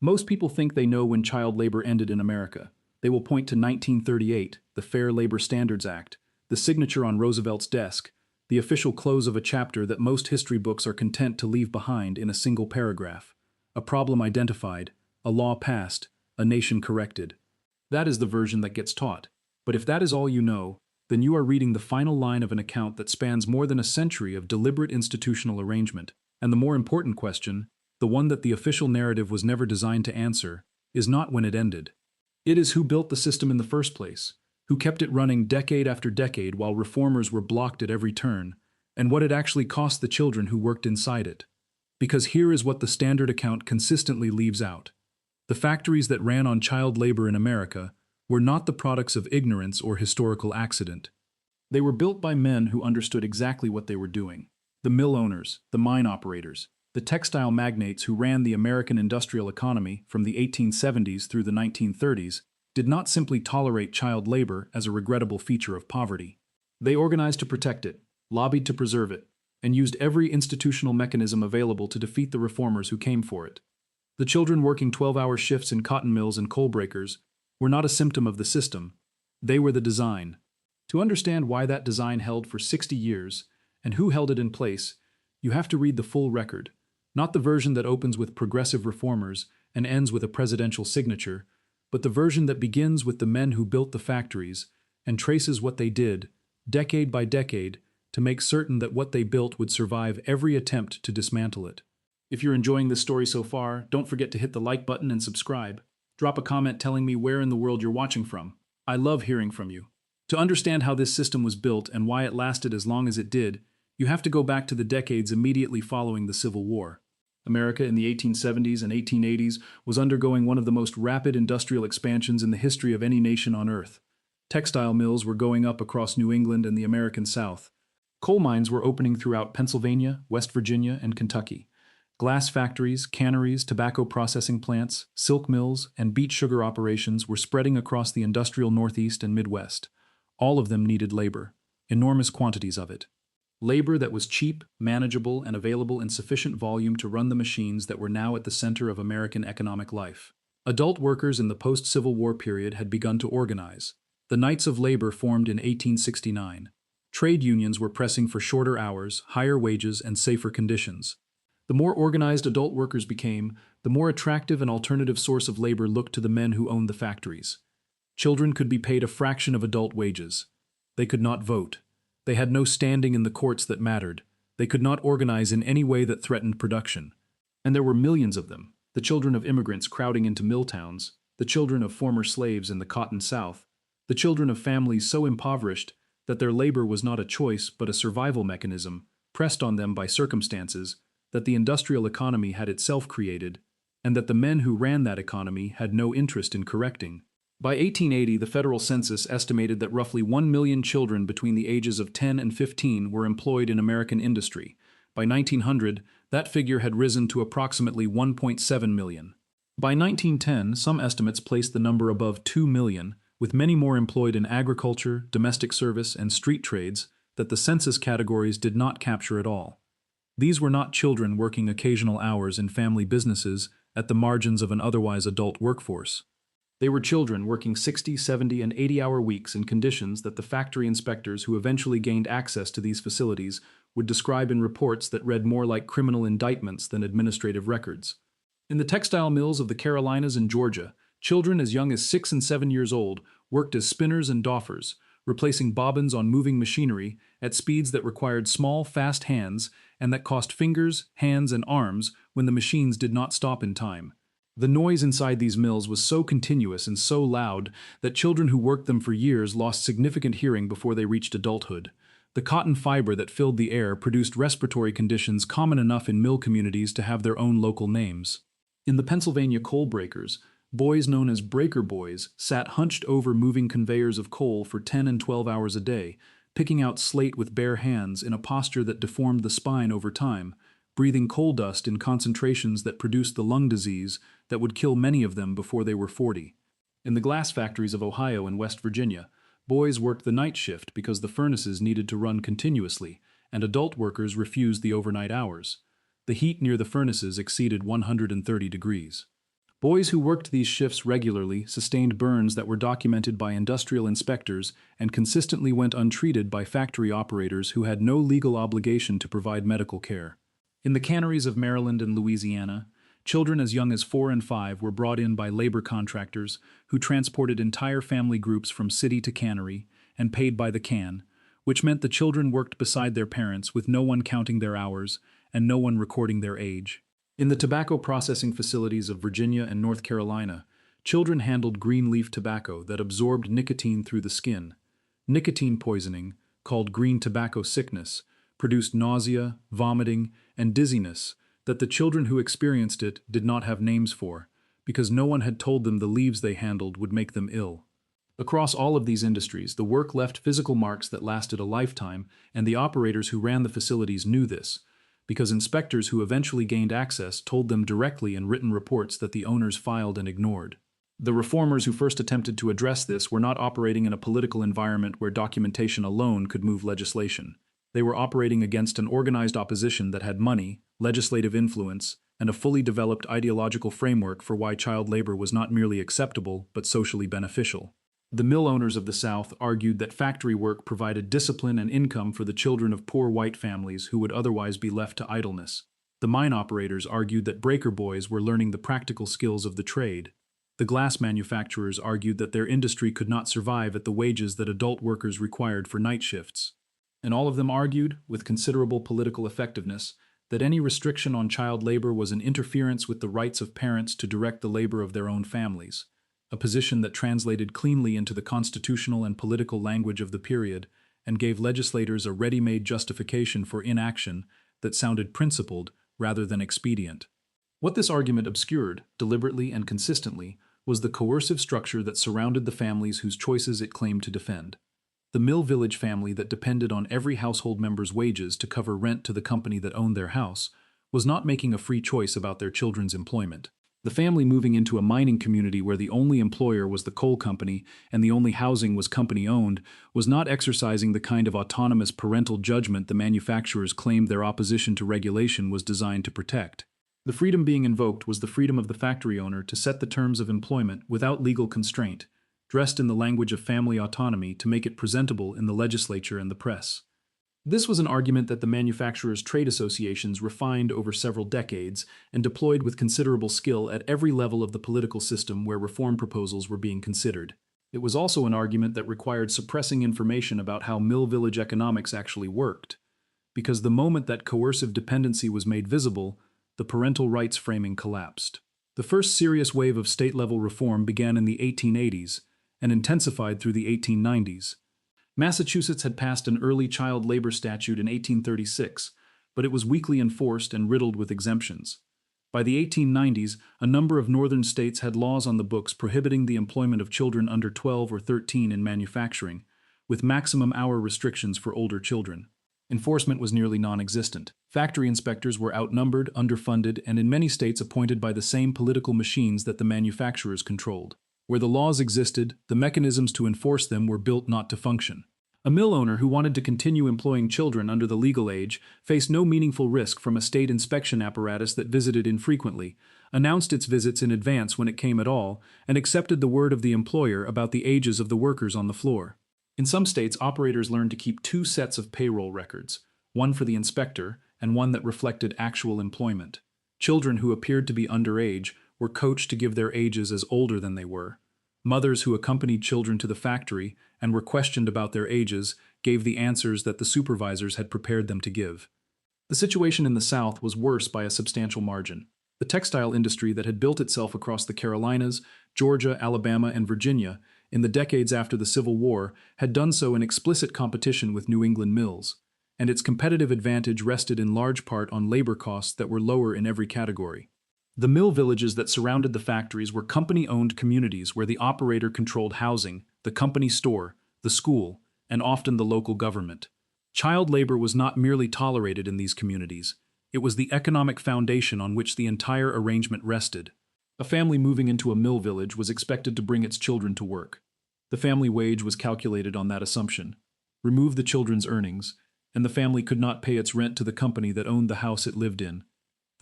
Most people think they know when child labor ended in America. They will point to 1938, the Fair Labor Standards Act, the signature on Roosevelt's desk, the official close of a chapter that most history books are content to leave behind in a single paragraph. A problem identified, a law passed, a nation corrected. That is the version that gets taught. But if that is all you know, then you are reading the final line of an account that spans more than a century of deliberate institutional arrangement. And the more important question, the one that the official narrative was never designed to answer, is not when it ended. It is who built the system in the first place, who kept it running decade after decade while reformers were blocked at every turn, and what it actually cost the children who worked inside it. Because here is what the standard account consistently leaves out. The factories that ran on child labor in America were not the products of ignorance or historical accident. They were built by men who understood exactly what they were doing. The mill owners, the mine operators, the textile magnates who ran the American industrial economy from the 1870s through the 1930s did not simply tolerate child labor as a regrettable feature of poverty. They organized to protect it, lobbied to preserve it, and used every institutional mechanism available to defeat the reformers who came for it. The children working 12-hour shifts in cotton mills and coal breakers were not a symptom of the system. They were the design. To understand why that design held for 60 years and who held it in place, you have to read the full record, not the version that opens with progressive reformers and ends with a presidential signature, but the version that begins with the men who built the factories and traces what they did, decade by decade, to make certain that what they built would survive every attempt to dismantle it. If you're enjoying this story so far, don't forget to hit the like button and subscribe. Drop a comment telling me where in the world you're watching from. I love hearing from you. To understand how this system was built and why it lasted as long as it did, you have to go back to the decades immediately following the Civil War. America in the 1870s and 1880s was undergoing one of the most rapid industrial expansions in the history of any nation on Earth. Textile mills were going up across New England and the American South. Coal mines were opening throughout Pennsylvania, West Virginia, and Kentucky. Glass factories, canneries, tobacco processing plants, silk mills, and beet sugar operations were spreading across the industrial Northeast and Midwest. All of them needed labor, enormous quantities of it. Labor that was cheap, manageable, and available in sufficient volume to run the machines that were now at the center of American economic life. Adult workers in the post-Civil War period had begun to organize. The Knights of Labor formed in 1869. Trade unions were pressing for shorter hours, higher wages, and safer conditions. The more organized adult workers became, the more attractive an alternative source of labor looked to the men who owned the factories. Children could be paid a fraction of adult wages. They could not vote. They had no standing in the courts that mattered. They could not organize in any way that threatened production. And there were millions of them, the children of immigrants crowding into mill towns, the children of former slaves in the Cotton South, the children of families so impoverished that their labor was not a choice but a survival mechanism, pressed on them by circumstances that the industrial economy had itself created, and that the men who ran that economy had no interest in correcting. By 1880, the federal census estimated that roughly 1 million children between the ages of 10 and 15 were employed in American industry. By 1900, that figure had risen to approximately 1.7 million. By 1910, some estimates placed the number above 2 million, with many more employed in agriculture, domestic service, and street trades that the census categories did not capture at all. These were not children working occasional hours in family businesses at the margins of an otherwise adult workforce. They were children working 60, 70, and 80-hour weeks in conditions that the factory inspectors who eventually gained access to these facilities would describe in reports that read more like criminal indictments than administrative records. In the textile mills of the Carolinas and Georgia, children as young as 6 and 7 years old worked as spinners and doffers, replacing bobbins on moving machinery at speeds that required small, fast hands and that cost fingers, hands, and arms when the machines did not stop in time. The noise inside these mills was so continuous and so loud that children who worked them for years lost significant hearing before they reached adulthood. The cotton fiber that filled the air produced respiratory conditions common enough in mill communities to have their own local names. In the Pennsylvania coal breakers, boys known as breaker boys sat hunched over moving conveyors of coal for 10 and 12 hours a day, picking out slate with bare hands in a posture that deformed the spine over time, breathing coal dust in concentrations that produced the lung disease that would kill many of them before they were 40. In the glass factories of Ohio and West Virginia, boys worked the night shift because the furnaces needed to run continuously, and adult workers refused the overnight hours. The heat near the furnaces exceeded 130 degrees. Boys who worked these shifts regularly sustained burns that were documented by industrial inspectors and consistently went untreated by factory operators who had no legal obligation to provide medical care. In the canneries of Maryland and Louisiana, children as young as 4 and 5 were brought in by labor contractors who transported entire family groups from city to cannery and paid by the can, which meant the children worked beside their parents with no one counting their hours and no one recording their age. In the tobacco processing facilities of Virginia and North Carolina, children handled green leaf tobacco that absorbed nicotine through the skin. Nicotine poisoning, called green tobacco sickness, produced nausea, vomiting, and dizziness that the children who experienced it did not have names for, because no one had told them the leaves they handled would make them ill. Across all of these industries, the work left physical marks that lasted a lifetime, and the operators who ran the facilities knew this, because inspectors who eventually gained access told them directly in written reports that the owners filed and ignored. The reformers who first attempted to address this were not operating in a political environment where documentation alone could move legislation. They were operating against an organized opposition that had money, legislative influence, and a fully developed ideological framework for why child labor was not merely acceptable but socially beneficial. The mill owners of the South argued that factory work provided discipline and income for the children of poor white families who would otherwise be left to idleness. The mine operators argued that breaker boys were learning the practical skills of the trade. The glass manufacturers argued that their industry could not survive at the wages that adult workers required for night shifts. And all of them argued, with considerable political effectiveness, that any restriction on child labor was an interference with the rights of parents to direct the labor of their own families, a position that translated cleanly into the constitutional and political language of the period and gave legislators a ready-made justification for inaction that sounded principled rather than expedient. What this argument obscured, deliberately and consistently, was the coercive structure that surrounded the families whose choices it claimed to defend. The mill village family that depended on every household member's wages to cover rent to the company that owned their house was not making a free choice about their children's employment. The family moving into a mining community where the only employer was the coal company and the only housing was company-owned was not exercising the kind of autonomous parental judgment the manufacturers claimed their opposition to regulation was designed to protect. The freedom being invoked was the freedom of the factory owner to set the terms of employment without legal constraint, dressed in the language of family autonomy to make it presentable in the legislature and the press. This was an argument that the manufacturers' trade associations refined over several decades and deployed with considerable skill at every level of the political system where reform proposals were being considered. It was also an argument that required suppressing information about how mill village economics actually worked, because the moment that coercive dependency was made visible, the parental rights framing collapsed. The first serious wave of state-level reform began in the 1880s and intensified through the 1890s. Massachusetts had passed an early child labor statute in 1836, but it was weakly enforced and riddled with exemptions. By the 1890s, a number of northern states had laws on the books prohibiting the employment of children under 12 or 13 in manufacturing, with maximum hour restrictions for older children. Enforcement was nearly non-existent. Factory inspectors were outnumbered, underfunded, and in many states appointed by the same political machines that the manufacturers controlled. Where the laws existed, the mechanisms to enforce them were built not to function. A mill owner who wanted to continue employing children under the legal age faced no meaningful risk from a state inspection apparatus that visited infrequently, announced its visits in advance when it came at all, and accepted the word of the employer about the ages of the workers on the floor. In some states, operators learned to keep two sets of payroll records, one for the inspector and one that reflected actual employment. Children who appeared to be underage were coached to give their ages as older than they were. Mothers who accompanied children to the factory and were questioned about their ages gave the answers that the supervisors had prepared them to give. The situation in the South was worse by a substantial margin. The textile industry that had built itself across the Carolinas, Georgia, Alabama, and Virginia in the decades after the Civil War had done so in explicit competition with New England mills, and its competitive advantage rested in large part on labor costs that were lower in every category. The mill villages that surrounded the factories were company-owned communities where the operator controlled housing, the company store, the school, and often the local government. Child labor was not merely tolerated in these communities. It was the economic foundation on which the entire arrangement rested. A family moving into a mill village was expected to bring its children to work. The family wage was calculated on that assumption. Remove the children's earnings, and the family could not pay its rent to the company that owned the house it lived in.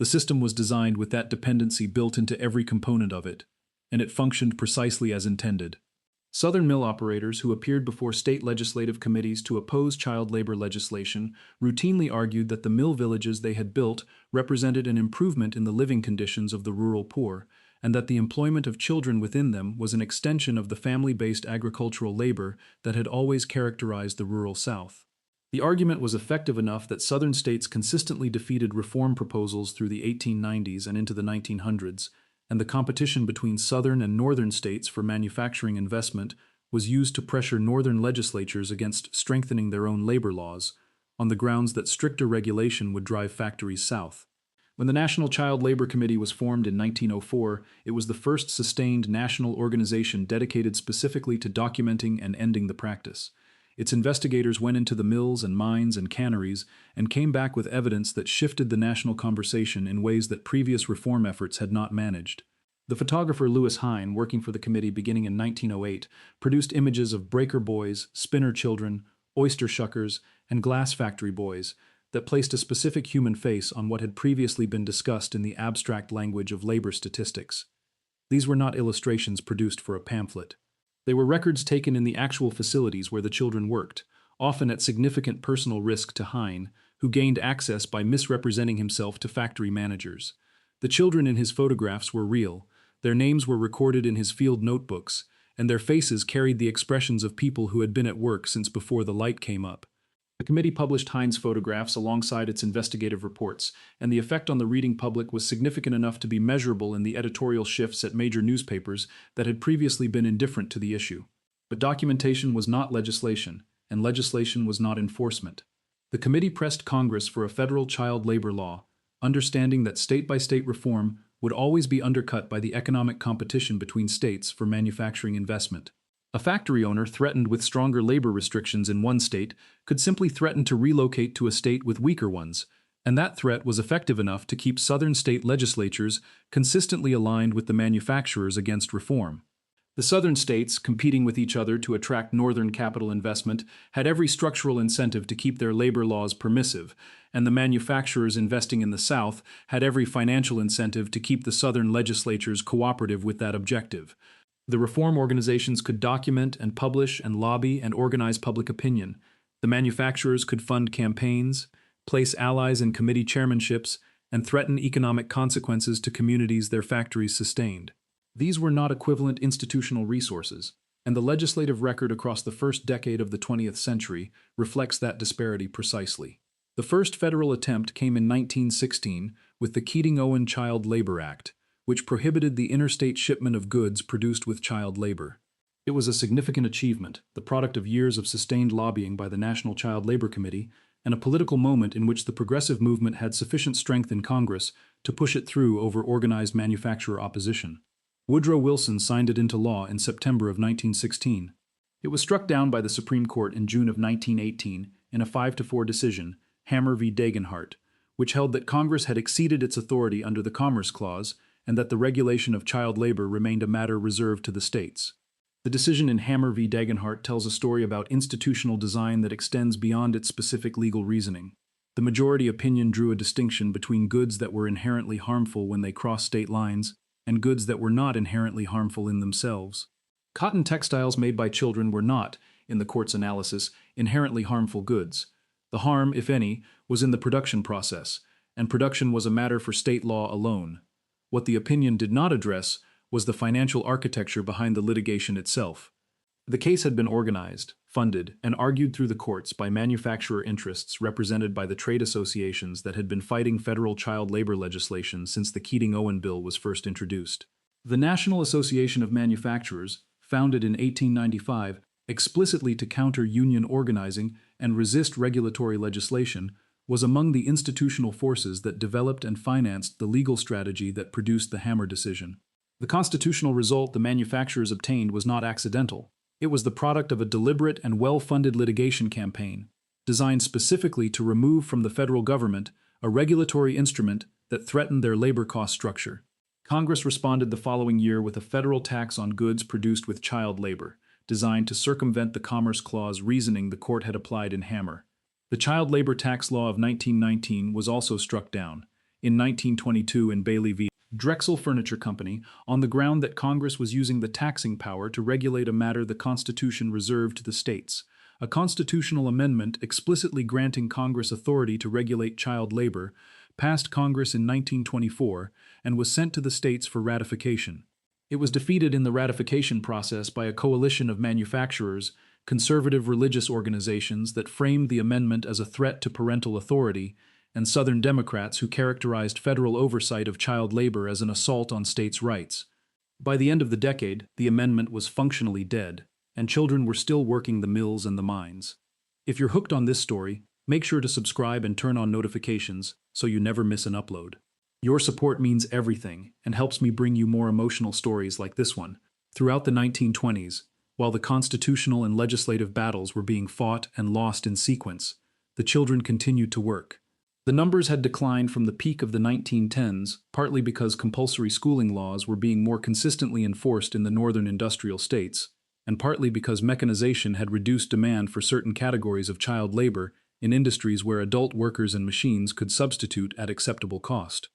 The system was designed with that dependency built into every component of it, and it functioned precisely as intended. Southern mill operators who appeared before state legislative committees to oppose child labor legislation routinely argued that the mill villages they had built represented an improvement in the living conditions of the rural poor, and that the employment of children within them was an extension of the family-based agricultural labor that had always characterized the rural South. The argument was effective enough that Southern states consistently defeated reform proposals through the 1890s and into the 1900s, and the competition between Southern and Northern states for manufacturing investment was used to pressure Northern legislatures against strengthening their own labor laws, on the grounds that stricter regulation would drive factories south. When the National Child Labor Committee was formed in 1904, it was the first sustained national organization dedicated specifically to documenting and ending the practice. Its investigators went into the mills and mines and canneries and came back with evidence that shifted the national conversation in ways that previous reform efforts had not managed. The photographer Louis Hine, working for the committee beginning in 1908, produced images of breaker boys, spinner children, oyster shuckers, and glass factory boys that placed a specific human face on what had previously been discussed in the abstract language of labor statistics. These were not illustrations produced for a pamphlet. They were records taken in the actual facilities where the children worked, often at significant personal risk to Hine, who gained access by misrepresenting himself to factory managers. The children in his photographs were real, their names were recorded in his field notebooks, and their faces carried the expressions of people who had been at work since before the light came up. The committee published Hine's photographs alongside its investigative reports, and the effect on the reading public was significant enough to be measurable in the editorial shifts at major newspapers that had previously been indifferent to the issue. But documentation was not legislation, and legislation was not enforcement. The committee pressed Congress for a federal child labor law, understanding that state-by-state reform would always be undercut by the economic competition between states for manufacturing investment. A factory owner threatened with stronger labor restrictions in one state could simply threaten to relocate to a state with weaker ones, and that threat was effective enough to keep Southern state legislatures consistently aligned with the manufacturers against reform. The Southern states, competing with each other to attract Northern capital investment, had every structural incentive to keep their labor laws permissive, and the manufacturers investing in the South had every financial incentive to keep the Southern legislatures cooperative with that objective. The reform organizations could document and publish and lobby and organize public opinion. The manufacturers could fund campaigns, place allies in committee chairmanships, and threaten economic consequences to communities their factories sustained. These were not equivalent institutional resources, and the legislative record across the first decade of the 20th century reflects that disparity precisely. The first federal attempt came in 1916 with the Keating-Owen Child Labor Act, which prohibited the interstate shipment of goods produced with child labor. It was a significant achievement, the product of years of sustained lobbying by the National Child Labor Committee, and a political moment in which the progressive movement had sufficient strength in Congress to push it through over organized manufacturer opposition. Woodrow Wilson signed it into law in September of 1916. It was struck down by the Supreme Court in June of 1918 in a 5-4 decision, Hammer v. Dagenhart, which held that Congress had exceeded its authority under the Commerce Clause and that the regulation of child labor remained a matter reserved to the states. The decision in Hammer v. Dagenhart tells a story about institutional design that extends beyond its specific legal reasoning. The majority opinion drew a distinction between goods that were inherently harmful when they crossed state lines and goods that were not inherently harmful in themselves. Cotton textiles made by children were not, in the court's analysis, inherently harmful goods. The harm, if any, was in the production process, and production was a matter for state law alone. What the opinion did not address was the financial architecture behind the litigation itself. The case had been organized, funded, and argued through the courts by manufacturer interests represented by the trade associations that had been fighting federal child labor legislation since the Keating-Owen bill was first introduced. The National Association of Manufacturers, founded in 1895 explicitly to counter union organizing and resist regulatory legislation, was among the institutional forces that developed and financed the legal strategy that produced the Hammer decision. The constitutional result the manufacturers obtained was not accidental. It was the product of a deliberate and well-funded litigation campaign, designed specifically to remove from the federal government a regulatory instrument that threatened their labor cost structure. Congress responded the following year with a federal tax on goods produced with child labor, designed to circumvent the Commerce Clause reasoning the court had applied in Hammer. The Child Labor Tax Law of 1919 was also struck down. in 1922 in Bailey v. Drexel Furniture Company on the ground that Congress was using the taxing power to regulate a matter the Constitution reserved to the states. A constitutional amendment explicitly granting Congress authority to regulate child labor passed Congress in 1924 and was sent to the states for ratification. It was defeated in the ratification process by a coalition of manufacturers, conservative religious organizations that framed the amendment as a threat to parental authority, and Southern Democrats who characterized federal oversight of child labor as an assault on states' rights. By the end of the decade, the amendment was functionally dead, and children were still working the mills and the mines. If you're hooked on this story, make sure to subscribe and turn on notifications so you never miss an upload. Your support means everything and helps me bring you more emotional stories like this one. Throughout the 1920s, while the constitutional and legislative battles were being fought and lost in sequence, the children continued to work. The numbers had declined from the peak of the 1910s, partly because compulsory schooling laws were being more consistently enforced in the northern industrial states, and partly because mechanization had reduced demand for certain categories of child labor in industries where adult workers and machines could substitute at acceptable cost.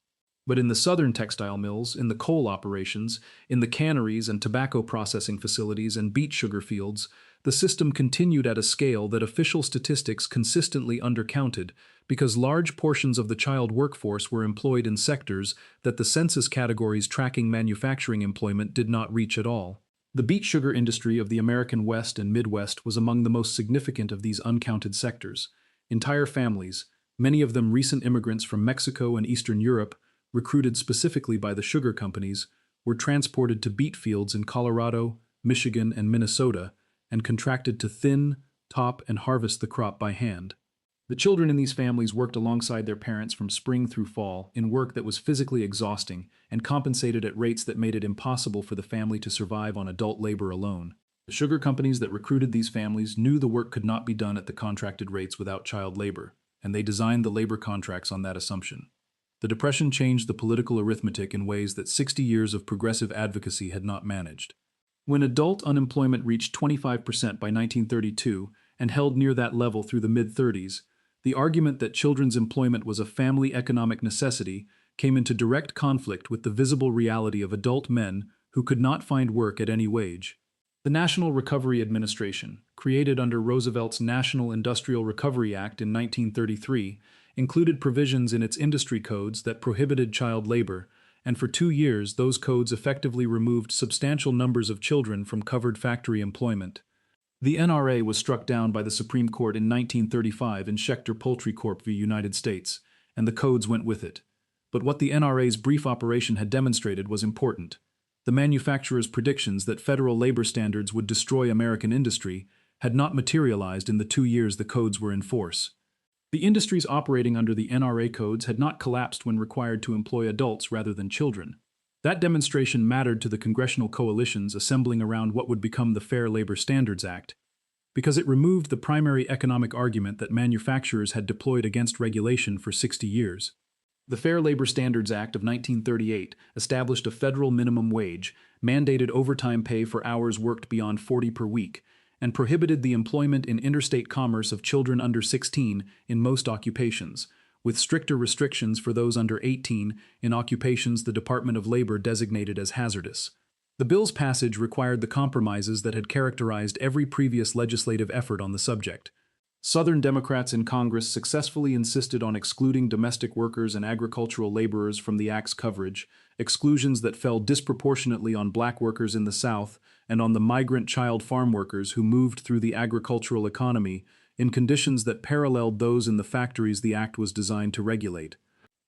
But in the southern textile mills, in the coal operations, in the canneries and tobacco processing facilities and beet sugar fields, the system continued at a scale that official statistics consistently undercounted because large portions of the child workforce were employed in sectors that the census categories tracking manufacturing employment did not reach at all. The beet sugar industry of the American West and Midwest was among the most significant of these uncounted sectors. Entire families, many of them recent immigrants from Mexico and Eastern Europe, recruited specifically by the sugar companies, were transported to beet fields in Colorado, Michigan, and Minnesota, and contracted to thin, top, and harvest the crop by hand. The children in these families worked alongside their parents from spring through fall in work that was physically exhausting and compensated at rates that made it impossible for the family to survive on adult labor alone. The sugar companies that recruited these families knew the work could not be done at the contracted rates without child labor, and they designed the labor contracts on that assumption. The Depression changed the political arithmetic in ways that 60 years of progressive advocacy had not managed. When adult unemployment reached 25% by 1932 and held near that level through the mid-30s, the argument that children's employment was a family economic necessity came into direct conflict with the visible reality of adult men who could not find work at any wage. The National Recovery Administration, created under Roosevelt's National Industrial Recovery Act in 1933, included provisions in its industry codes that prohibited child labor, and for 2 years those codes effectively removed substantial numbers of children from covered factory employment. The NRA was struck down by the Supreme Court in 1935 in Schechter Poultry Corp v. United States, and the codes went with it. But what the NRA's brief operation had demonstrated was important. The manufacturers' predictions that federal labor standards would destroy American industry had not materialized in the 2 years the codes were in force. The industries operating under the NRA codes had not collapsed when required to employ adults rather than children. That demonstration mattered to the congressional coalitions assembling around what would become the Fair Labor Standards Act, because it removed the primary economic argument that manufacturers had deployed against regulation for 60 years. The Fair Labor Standards Act of 1938 established a federal minimum wage, mandated overtime pay for hours worked beyond 40 per week, and prohibited the employment in interstate commerce of children under 16 in most occupations, with stricter restrictions for those under 18 in occupations the Department of Labor designated as hazardous. The bill's passage required the compromises that had characterized every previous legislative effort on the subject. Southern Democrats in Congress successfully insisted on excluding domestic workers and agricultural laborers from the Act's coverage, exclusions that fell disproportionately on black workers in the South and on the migrant child farm workers who moved through the agricultural economy in conditions that paralleled those in the factories the Act was designed to regulate.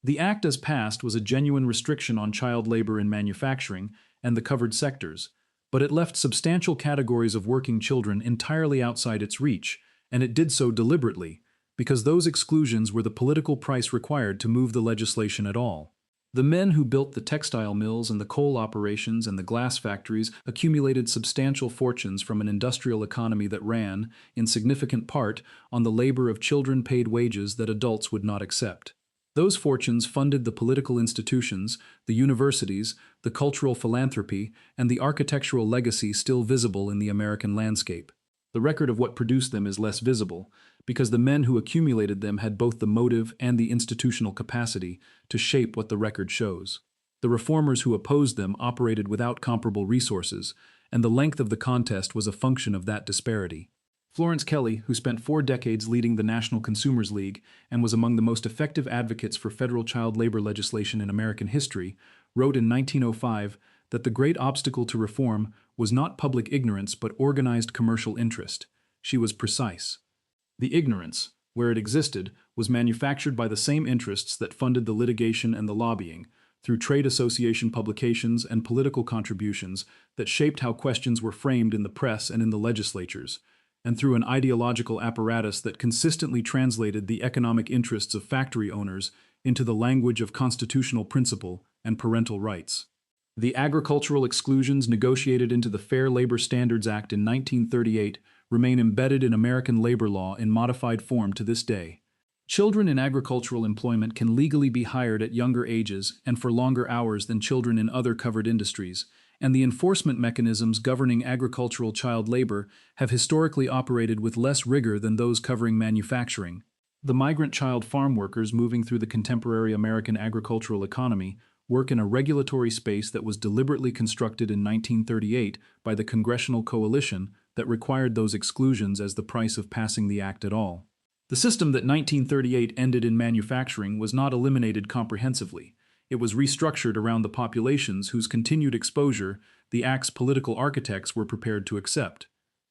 The Act as passed was a genuine restriction on child labor in manufacturing and the covered sectors, but it left substantial categories of working children entirely outside its reach, and it did so deliberately, because those exclusions were the political price required to move the legislation at all. The men who built the textile mills and the coal operations and the glass factories accumulated substantial fortunes from an industrial economy that ran, in significant part, on the labor of children paid wages that adults would not accept. Those fortunes funded the political institutions, the universities, the cultural philanthropy, and the architectural legacy still visible in the American landscape. The record of what produced them is less visible, because the men who accumulated them had both the motive and the institutional capacity to shape what the record shows. The reformers who opposed them operated without comparable resources, and the length of the contest was a function of that disparity. Florence Kelley, who spent 4 decades leading the National Consumers League and was among the most effective advocates for federal child labor legislation in American history, wrote in 1905 that the great obstacle to reform was not public ignorance but organized commercial interest. She was precise. The ignorance, where it existed, was manufactured by the same interests that funded the litigation and the lobbying, through trade association publications and political contributions that shaped how questions were framed in the press and in the legislatures, and through an ideological apparatus that consistently translated the economic interests of factory owners into the language of constitutional principle and parental rights. The agricultural exclusions negotiated into the Fair Labor Standards Act in 1938 remain embedded in American labor law in modified form to this day. Children in agricultural employment can legally be hired at younger ages and for longer hours than children in other covered industries, and the enforcement mechanisms governing agricultural child labor have historically operated with less rigor than those covering manufacturing. The migrant child farm workers moving through the contemporary American agricultural economy work in a regulatory space that was deliberately constructed in 1938 by the congressional coalition that required those exclusions as the price of passing the act at all. The system that 1938 ended in manufacturing was not eliminated comprehensively. It was restructured around the populations whose continued exposure the Act's political architects were prepared to accept.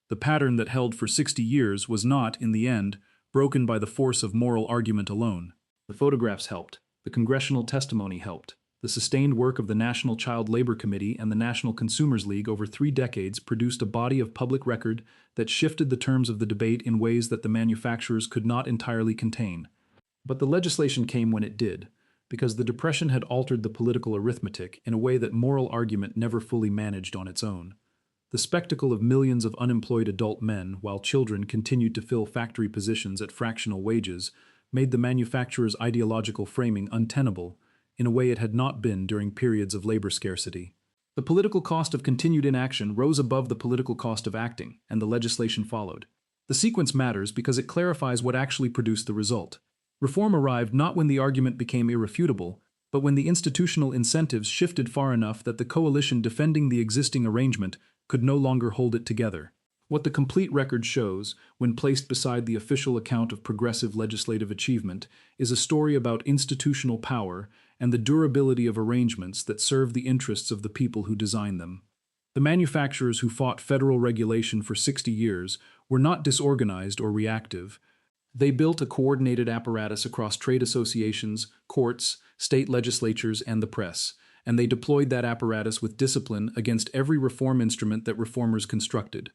The pattern that held for 60 years was not, in the end, broken by the force of moral argument alone. The photographs helped. The congressional testimony helped. The sustained work of the National Child Labor Committee and the National Consumers League over 3 decades produced a body of public record that shifted the terms of the debate in ways that the manufacturers could not entirely contain. But the legislation came when it did, because the Depression had altered the political arithmetic in a way that moral argument never fully managed on its own. The spectacle of millions of unemployed adult men while children continued to fill factory positions at fractional wages made the manufacturer's ideological framing untenable in a way it had not been during periods of labor scarcity. The political cost of continued inaction rose above the political cost of acting, and the legislation followed. The sequence matters because it clarifies what actually produced the result. Reform arrived not when the argument became irrefutable, but when the institutional incentives shifted far enough that the coalition defending the existing arrangement could no longer hold it together. What the complete record shows, when placed beside the official account of progressive legislative achievement, is a story about institutional power and the durability of arrangements that serve the interests of the people who design them. The manufacturers who fought federal regulation for 60 years were not disorganized or reactive. They built a coordinated apparatus across trade associations, courts, state legislatures, and the press, and they deployed that apparatus with discipline against every reform instrument that reformers constructed.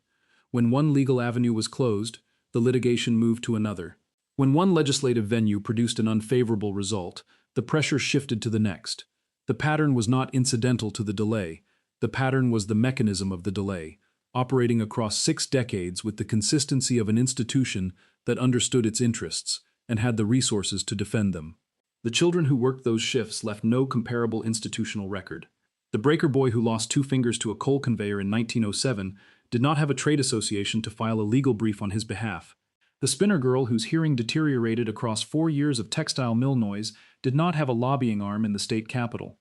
When one legal avenue was closed, the litigation moved to another. When one legislative venue produced an unfavorable result, the pressure shifted to the next. The pattern was not incidental to the delay. The pattern was the mechanism of the delay, operating across 6 decades with the consistency of an institution that understood its interests and had the resources to defend them. The children who worked those shifts left no comparable institutional record. The breaker boy who lost 2 fingers to a coal conveyor in 1907 did not have a trade association to file a legal brief on his behalf. The spinner girl whose hearing deteriorated across 4 years of textile mill noise did not have a lobbying arm in the state capitol.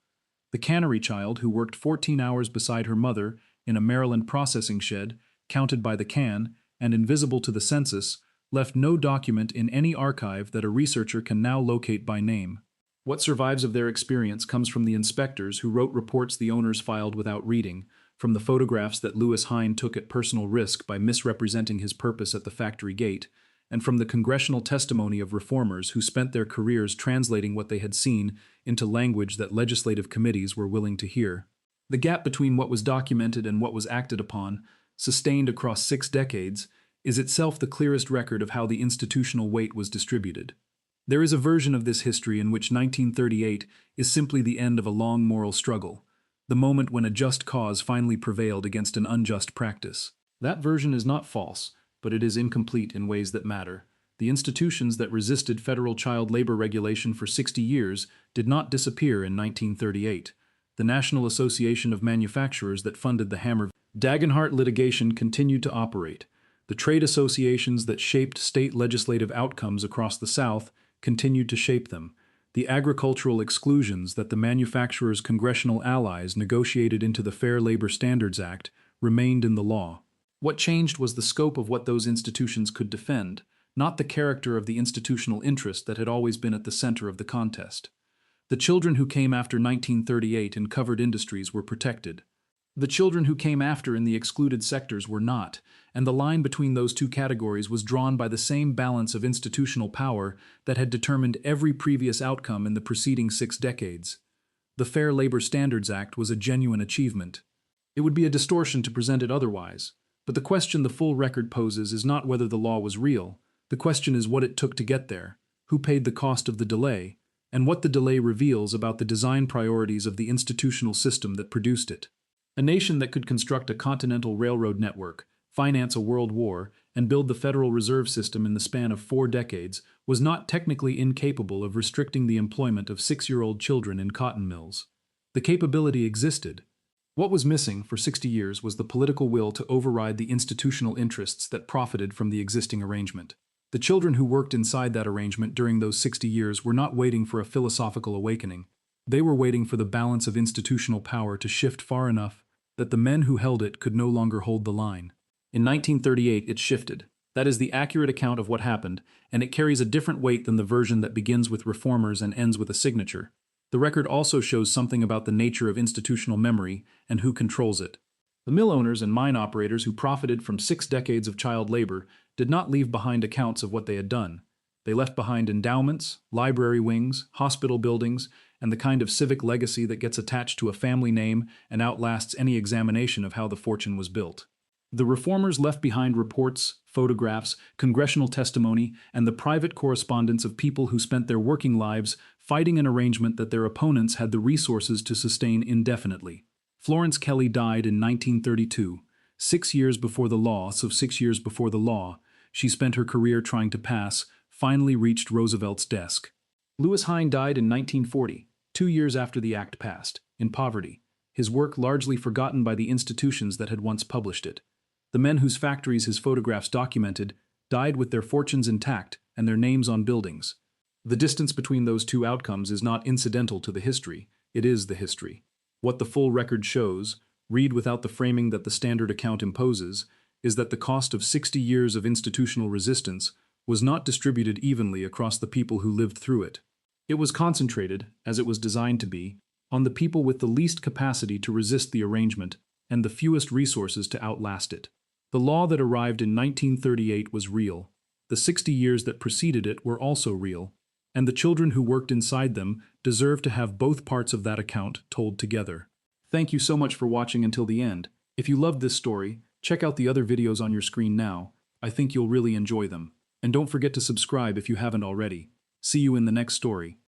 The cannery child who worked 14 hours beside her mother in a Maryland processing shed, counted by the can, and invisible to the census, left no document in any archive that a researcher can now locate by name. What survives of their experience comes from the inspectors who wrote reports the owners filed without reading, from the photographs that Hine took at personal risk by misrepresenting his purpose at the factory gate, and from the congressional testimony of reformers who spent their careers translating what they had seen into language that legislative committees were willing to hear. The gap between what was documented and what was acted upon, sustained across 6 decades, is itself the clearest record of how the institutional weight was distributed. There is a version of this history in which 1938 is simply the end of a long moral struggle, the moment when a just cause finally prevailed against an unjust practice. That version is not false, but it is incomplete in ways that matter. The institutions that resisted federal child labor regulation for 60 years did not disappear in 1938. The National Association of Manufacturers that funded the Hammer Dagenhart litigation continued to operate. The trade associations that shaped state legislative outcomes across the South continued to shape them. The agricultural exclusions that the manufacturers' congressional allies negotiated into the Fair Labor Standards Act remained in the law. What changed was the scope of what those institutions could defend, not the character of the institutional interest that had always been at the center of the contest. The children who came after 1938 in covered industries were protected. The children who came after in the excluded sectors were not, and the line between those two categories was drawn by the same balance of institutional power that had determined every previous outcome in the preceding 6 decades. The Fair Labor Standards Act was a genuine achievement. It would be a distortion to present it otherwise, but the question the full record poses is not whether the law was real. The question is what it took to get there, who paid the cost of the delay, and what the delay reveals about the design priorities of the institutional system that produced it. A nation that could construct a continental railroad network, finance a world war, and build the Federal Reserve System in the span of 4 decades was not technically incapable of restricting the employment of 6-year-old children in cotton mills. The capability existed. What was missing for 60 years was the political will to override the institutional interests that profited from the existing arrangement. The children who worked inside that arrangement during those 60 years were not waiting for a philosophical awakening. They were waiting for the balance of institutional power to shift far enough that the men who held it could no longer hold the line. In 1938, it shifted. That is the accurate account of what happened, and it carries a different weight than the version that begins with reformers and ends with a signature. The record also shows something about the nature of institutional memory and who controls it. The mill owners and mine operators who profited from 6 decades of child labor did not leave behind accounts of what they had done. They left behind endowments, library wings, hospital buildings, and the kind of civic legacy that gets attached to a family name and outlasts any examination of how the fortune was built. The reformers left behind reports, photographs, congressional testimony, and the private correspondence of people who spent their working lives fighting an arrangement that their opponents had the resources to sustain indefinitely. Florence Kelley died in 1932, 6 years before the law, so 6 years before the law, she spent her career trying to pass, finally reached Roosevelt's desk. Lewis Hine died in 1940, 2 years after the act passed, in poverty, his work largely forgotten by the institutions that had once published it. The men whose factories his photographs documented died with their fortunes intact and their names on buildings. The distance between those two outcomes is not incidental to the history, it is the history. What the full record shows, read without the framing that the standard account imposes, is that the cost of 60 years of institutional resistance was not distributed evenly across the people who lived through it. It was concentrated, as it was designed to be, on the people with the least capacity to resist the arrangement and the fewest resources to outlast it. The law that arrived in 1938 was real. The 60 years that preceded it were also real, and the children who worked inside them deserve to have both parts of that account told together. Thank you so much for watching until the end. If you loved this story, check out the other videos on your screen now. I think you'll really enjoy them. And don't forget to subscribe if you haven't already. See you in the next story.